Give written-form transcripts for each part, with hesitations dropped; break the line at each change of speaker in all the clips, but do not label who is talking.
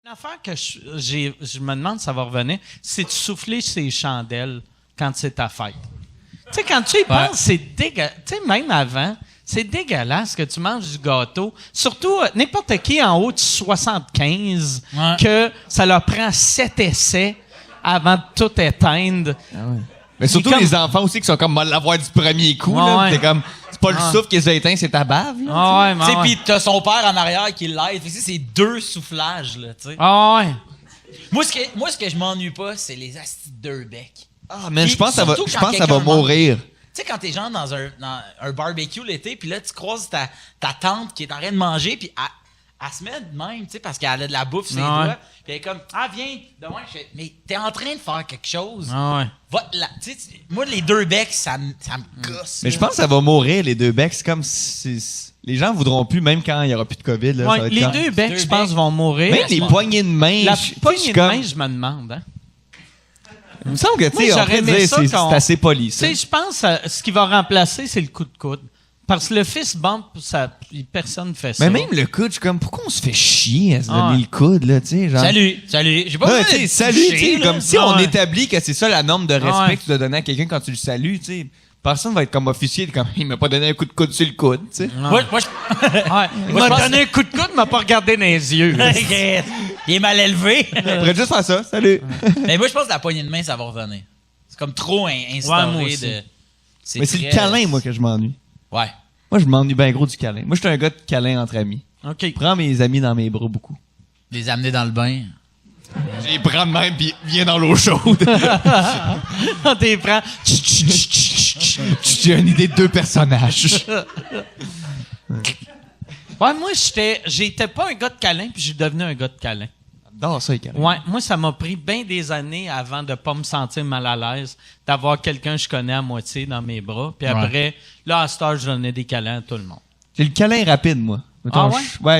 Une affaire que je me demande si ça va revenir, c'est de souffler ces chandelles quand c'est ta fête. Tu sais, quand tu y penses, c'est dégueulasse. Tu sais, même avant, c'est dégueulasse que tu manges du gâteau. Surtout, n'importe qui en haut de 75, que ça leur prend 7 essais avant de tout éteindre.
Ah ouais. Mais surtout les enfants aussi qui sont comme l'avoir du premier coup. Là, t'es comme, c'est pas le souffle qui les a éteints, c'est ta bave.
Puis t'as son père en arrière qui l'aide. C'est 2 soufflages. Là, t'sais. Moi, ce que je m'ennuie pas, c'est les astis de deux becs.
Ah, mais je pense que ça va mourir.
Tu sais, quand t'es genre dans un barbecue l'été, puis là, tu croises ta tante qui est en train de manger, puis elle se met de même, tu sais, parce qu'elle a de la bouffe sur ses doigts. Puis elle est comme, viens, demain, mais t'es en train de faire quelque chose. Moi, les deux becs, ça me gosse.
Mais je pense que ça va mourir, les deux becs. C'est comme les gens voudront plus, même quand il n'y aura plus de COVID. Là, ça va être
les deux becs, je pense, vont mourir.
Même les poignées de main.
La poignée de main, je me demande, hein.
Il me semble que, tu sais, on pourrait dire c'est assez poli,
ça. Tu sais, je pense que ce qui va remplacer, c'est le coup de coude. Parce que le fist bump, personne ne fait ça.
Mais même le coude, je suis comme, pourquoi on se fait chier à se donner le coude, là, tu sais, genre.
Salut. J'ai pas besoin de
salut, tu sais, comme si on établit que c'est ça la norme de respect que tu dois donner à quelqu'un quand tu le salues, tu sais. Personne va être comme officier, comme, il m'a pas donné un coup de coude sur le coude, tu sais.
Il m'a donné un coup de coude, il m'a pas regardé dans les yeux.
Il est mal élevé.
On pourrait juste faire ça, salut.
Mais moi, je pense que la poignée de main, ça va revenir. C'est comme trop instauré de...
Mais c'est le câlin, moi, que je m'ennuie.
Ouais.
Moi, je m'ennuie bien gros du câlin. Moi, je suis un gars de câlin entre amis.
OK.
Prends mes amis dans mes bras beaucoup.
Les amener dans le bain.
Je les prends de même, puis viens dans l'eau chaude.
On t'es prend.
J'ai une idée de 2 personnages.
Moi, j'étais pas un gars de câlin, puis j'ai devenu un gars de câlin.
J'adore ça, les câlins.
Ouais, moi, ça m'a pris bien des années avant de pas me sentir mal à l'aise, d'avoir quelqu'un que je connais à moitié dans mes bras. Puis après, là, à cette heure, je donnais des câlins à tout le monde.
J'ai le câlin rapide, moi. Mettons, tu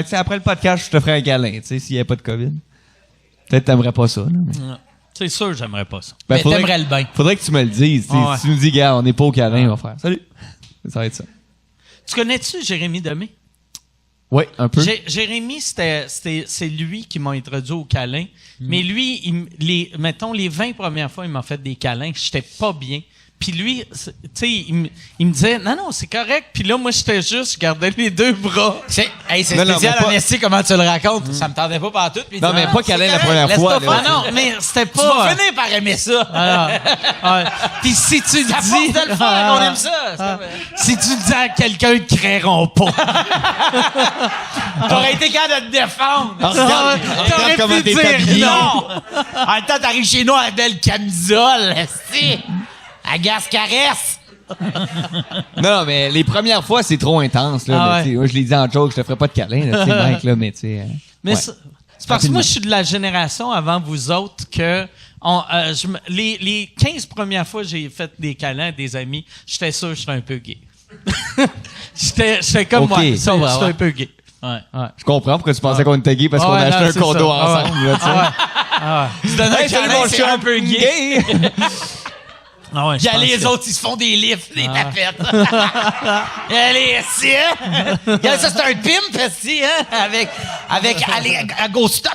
sais, après le podcast, je te ferai un câlin, tu sais, s'il n'y a pas de COVID. Peut-être que t'aimerais pas ça, là. Mais...
C'est sûr, j'aimerais pas ça.
Mais t'aimerais le bain.
Faudrait que tu me le dises. Si tu nous dis, gars, on n'est pas au câlin, on va faire. Salut. Ça va être ça.
Tu connais-tu Jérémy Demé?
Oui, un peu.
Jérémy, c'est lui qui m'a introduit au câlin. Mais lui, mettons, les 20 premières fois, il m'a fait des câlins. J'étais pas bien. Puis lui, tu sais, il me disait, non, c'est correct. Puis là, moi, j'étais juste, je gardais les 2 bras.
C'est spécial, Honesty, comment tu le racontes. Ça me tendait pas partout.
Non, mais pas câlin la première fois.
Non, mais c'était pas...
Tu vas finir par aimer ça.
Puis si tu le dis...
À force de le faire, on aime ça.
Si tu le dis à quelqu'un, ils ne créeront pas.
T'aurais été capable de te défendre.
T'aurais
comment
pu
t'es
dire
habillé.
non.
En même temps, t'arrives chez nous avec belle camisole, Honesty. Agace caresse!
Non, mais les premières fois, c'est trop intense. Là, moi, je l'ai dit en joke, je te ferai pas de câlin, là, mec, là, mais tu sais.
Mais c'est parce que moi, je suis de la génération avant vous autres que les 15 premières fois que j'ai fait des câlins à des amis, j'étais sûr que j'étais un peu gay. J'étais comme moi, j'étais un peu gay.
Je comprends pourquoi tu pensais qu'on était gay parce qu'on a acheté un condo ensemble.
Tu donnes un câlin, c'est un peu gay. Il y a les autres, ils se font des lifts, des tapettes. Allez, si, hein? Ça, c'est un pimp, si, hein? Avec à go stop.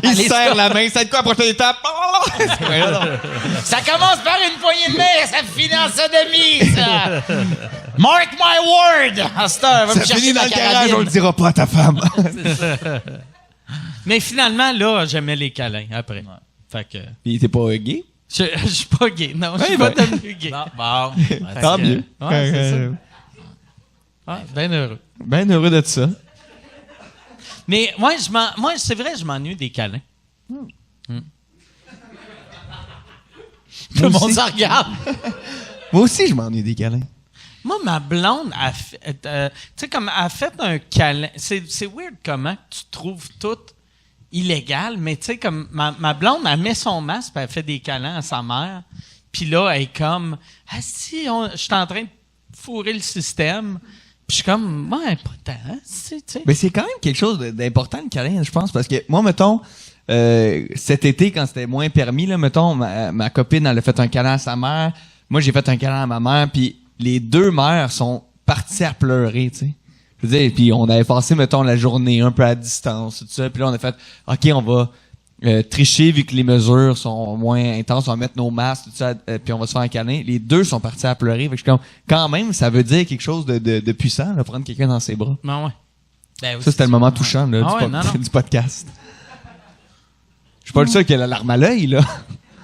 Il serre la main, ça va être quoi la prochaine étape?
Ça commence par une poignée de main, ça finit en sodomie, ça. Mark my word! Ça
finit dans le garage, on le dira pas à ta femme.
Mais finalement, là, j'aimais les câlins après. Fait que...
Puis t'es pas gay?
Je suis pas gay, non. Je suis pas devenu gay.
Bon.
Tant mieux.
Ouais, c'est ça. Bien heureux.
Bien heureux de ça.
Mais moi, c'est vrai, je m'ennuie des câlins.
Tout le monde s'en regarde.
Moi aussi, je m'ennuie des câlins.
Moi, ma blonde a fait, tu sais, comme a fait un câlin. C'est weird comment tu trouves tout illégal, mais tu sais, comme ma blonde, elle met son masque puis elle fait des câlins à sa mère. Puis là, elle est comme, si, je suis en train de fourrer le système. Puis je suis comme, ouais, pas tant, tu sais.
Mais c'est quand même quelque chose d'important, le câlin, je pense, parce que moi, mettons, cet été, quand c'était moins permis, là, mettons, ma copine, elle a fait un câlin à sa mère. Moi, j'ai fait un câlin à ma mère, puis les 2 mères sont parties à pleurer, tu sais. Je veux dire, puis on avait passé, mettons, la journée un peu à distance, tout ça. Puis là, on a fait, OK, on va tricher vu que les mesures sont moins intenses. On va mettre nos masques, tout ça, puis on va se faire un câlin. Les deux sont partis à pleurer. Fait que je suis comme, quand même, ça veut dire quelque chose de puissant, de prendre quelqu'un dans ses bras.
Non, ouais.
Ben oui,
Ça, c'était le moment touchant là,
non.
du podcast. Je suis pas le seul qui a la larme à l'œil, là.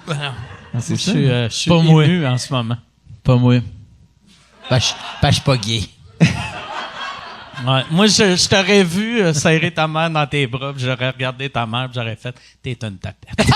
Ben non.
Ah, c'est ça.
Je suis
Pas moi.
ému en ce moment.
Pas moi. Ben, je suis pas gay.
Ouais. Moi, je t'aurais vu serrer ta mère dans tes bras, puis j'aurais regardé ta mère, puis j'aurais fait « T'es une tapette. »